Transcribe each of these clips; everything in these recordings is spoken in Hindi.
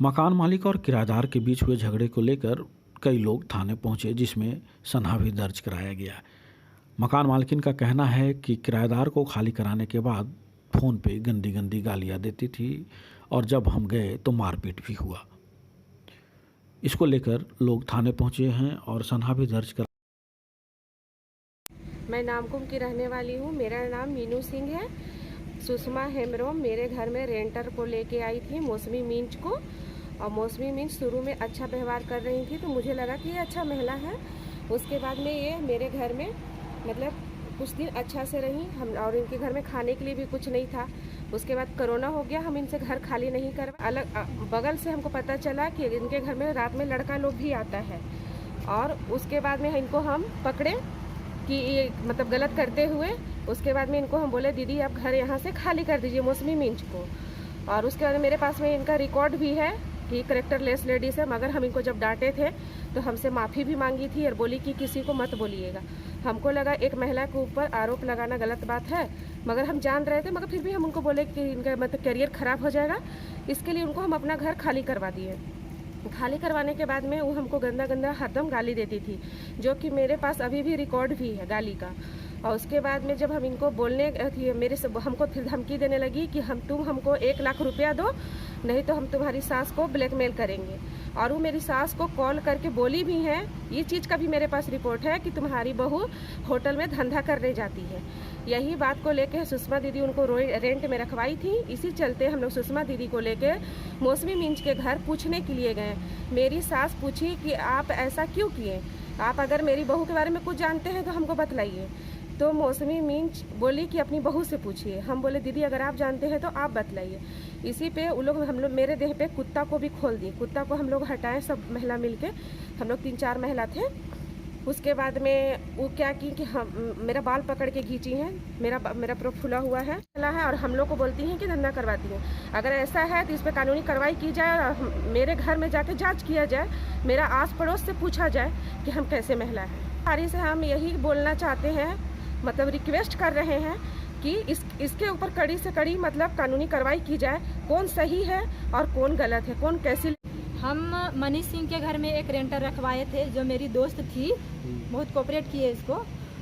मकान मालिक और किराएदार के बीच हुए झगड़े को लेकर कई लोग थाने पहुंचे, जिसमें सनहा भी दर्ज कराया गया। मकान मालकिन का कहना है कि किराएदार को खाली कराने के बाद फ़ोन पे गंदी गंदी गालियां देती थी और जब हम गए तो मारपीट भी हुआ। इसको लेकर लोग थाने पहुंचे हैं और सनहा भी दर्ज कर। मैं नामकुम की रहने वाली हूँ। मेरा नाम मीनू सिंह है। सुषमा हेमब्रोम मेरे घर में रेंटर को लेके आई थी, मौसमी मींच को। और मौसमी मींच शुरू में अच्छा व्यवहार कर रही थी तो मुझे लगा कि ये अच्छा महिला है। उसके बाद में ये मेरे घर में मतलब कुछ दिन अच्छा से रही हम, और इनके घर में खाने के लिए भी कुछ नहीं था। उसके बाद कोरोना हो गया, हम इनसे घर खाली नहीं करवा। अलग बगल से हमको पता चला कि इनके घर में रात में लड़का लोग भी आता है, और उसके बाद में इनको हम पकड़े कि ये मतलब गलत करते हुए। उसके बाद में इनको हम बोले दीदी आप घर यहाँ से खाली कर दीजिए मौसमी मींच को। और उसके बाद मेरे पास में इनका रिकॉर्ड भी है कि करेक्टरलेस लेडीज़ है, मगर हम इनको जब डांटे थे तो हमसे माफ़ी भी मांगी थी और बोली कि किसी को मत बोलिएगा। हमको लगा एक महिला के ऊपर आरोप लगाना गलत बात है, मगर हम जान रहे थे, मगर फिर भी हम उनको बोले कि इनका मतलब करियर ख़राब हो जाएगा। इसके लिए उनको हम अपना घर खाली करवा दिए। खाली करवाने के बाद में वो हमको गंदा गंदा हरदम गाली देती थी, जो कि मेरे पास अभी भी रिकॉर्ड भी है गाली का। और उसके बाद में जब हम इनको बोलने मेरे से हमको फिर धमकी देने लगी कि तुम हमको 1 लाख रुपया दो, नहीं तो हम तुम्हारी सास को ब्लैकमेल करेंगे। और वो मेरी सास को कॉल करके बोली भी है, ये चीज़ का भी मेरे पास रिपोर्ट है कि तुम्हारी बहू होटल में धंधा करने जाती है। यही बात को लेके सुषमा दीदी उनको रेंट में रखवाई थी। इसी चलते हम लोग सुषमा दीदी को लेके मौसमी मींच के घर पूछने के लिए गए। मेरी सास पूछी कि आप ऐसा क्यों किए, आप अगर मेरी बहू के बारे में कुछ जानते हैं तो हमको बतलाइए। तो मौसमी मींच बोली कि अपनी बहू से पूछिए। हम बोले दीदी अगर आप जानते हैं तो आप बतलाइए। इसी पे हम लोग मेरे देह पे कुत्ता को भी खोल दिए। कुत्ता को हम लोग हटाए, सब महिला मिलके, हम लोग 3-4 महिला थे। उसके बाद में वो क्या की कि हम मेरा बाल पकड़ के खींची हैं, मेरा पूरा फुला हुआ है और हम लोग को बोलती हैं कि धंधा करवाती हैं। अगर ऐसा है तो इस पर कानूनी कार्रवाई की जाए और मेरे घर में जाके जांच किया जाए, मेरा आस पड़ोस से पूछा जाए कि हम कैसे महिला हैं। सारी से हम यही बोलना चाहते हैं, मतलब रिक्वेस्ट कर रहे हैं कि इसके ऊपर कड़ी से कड़ी मतलब कानूनी कार्रवाई की जाए। कौन सही है और कौन गलत है, कौन कैसी। हम मनीष सिंह के घर में एक रेंटर रखवाए थे, जो मेरी दोस्त थी, बहुत कोऑपरेट किए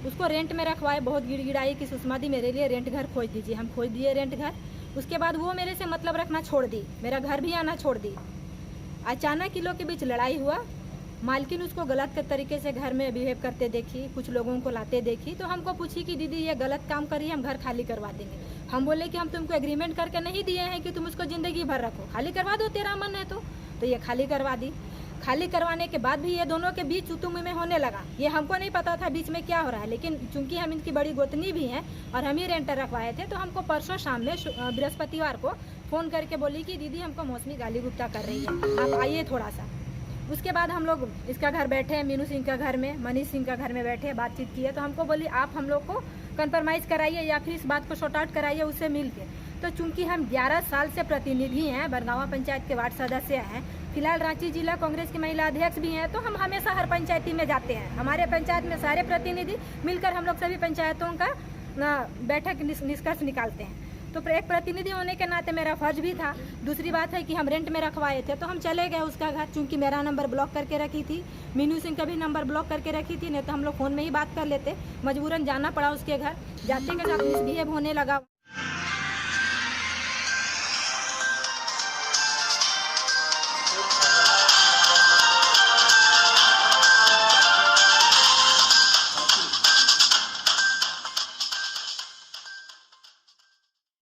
उसको रेंट में रखवाए। बहुत गिड़गिड़ाई कि सुषमा दी मेरे लिए रेंट घर खोज दीजिए। हम खोज दिए रेंट घर। उसके बाद वो मेरे से मतलब रखना छोड़ दी, मेरा घर भी आना छोड़ दी। अचानक इन लोग के बीच लड़ाई हुआ। मालकिन उसको गलत तरीके से घर में बिहेव करते देखी, कुछ लोगों को लाते देखी, तो हमको पूछी कि दीदी ये गलत काम करिए, हम घर खाली करवा देंगे। हम बोले कि हम तुमको एग्रीमेंट करके नहीं दिए हैं कि तुम उसको ज़िंदगी भर रखो, खाली करवा दो, तेरा मन है तो ये खाली करवा दी। खाली करवाने के बाद भी ये दोनों के बीच तुम में होने लगा। ये हमको नहीं पता था बीच में क्या हो रहा है, लेकिन चूंकि हम इनकी बड़ी गोतनी भी हैं और हम ही रेंटर रखवाए थे, तो हमको परसों शाम में बृहस्पतिवार को फ़ोन करके बोली कि दीदी हमको मौसमी गाली गुप्ता कर रही है, आप आइए थोड़ा सा। उसके बाद हम लोग इसका घर बैठे, मीनू सिंह का घर में, मनीष सिंह का घर में बैठे, बातचीत किए। तो हमको बोली आप हम लोग को कंप्रोमाइज़ कराइए या फिर इस बात को शॉर्ट आउट कराइए उससे मिल के। तो चूंकि हम 11 साल से प्रतिनिधि हैं, बरगावा पंचायत के वार्ड सदस्य हैं, फिलहाल रांची जिला कांग्रेस की महिला अध्यक्ष भी हैं, तो हम हमेशा हर पंचायती में जाते हैं। हमारे पंचायत में सारे प्रतिनिधि मिलकर हम लोग सभी पंचायतों का बैठक निष्कर्ष निकालते हैं। तो एक प्रतिनिधि होने के नाते मेरा फर्ज भी था। दूसरी बात है कि हम रेंट में रखवाए थे, तो हम चले गए उसका घर। चूंकि मेरा नंबर ब्लॉक करके रखी थी, मीनू सिंह का भी नंबर ब्लॉक करके रखी थी, नहीं तो हम लोग फ़ोन में ही बात कर लेते। मजबूरन जाना पड़ा उसके घर। जाते के साथ मिसबिहेव होने लगा।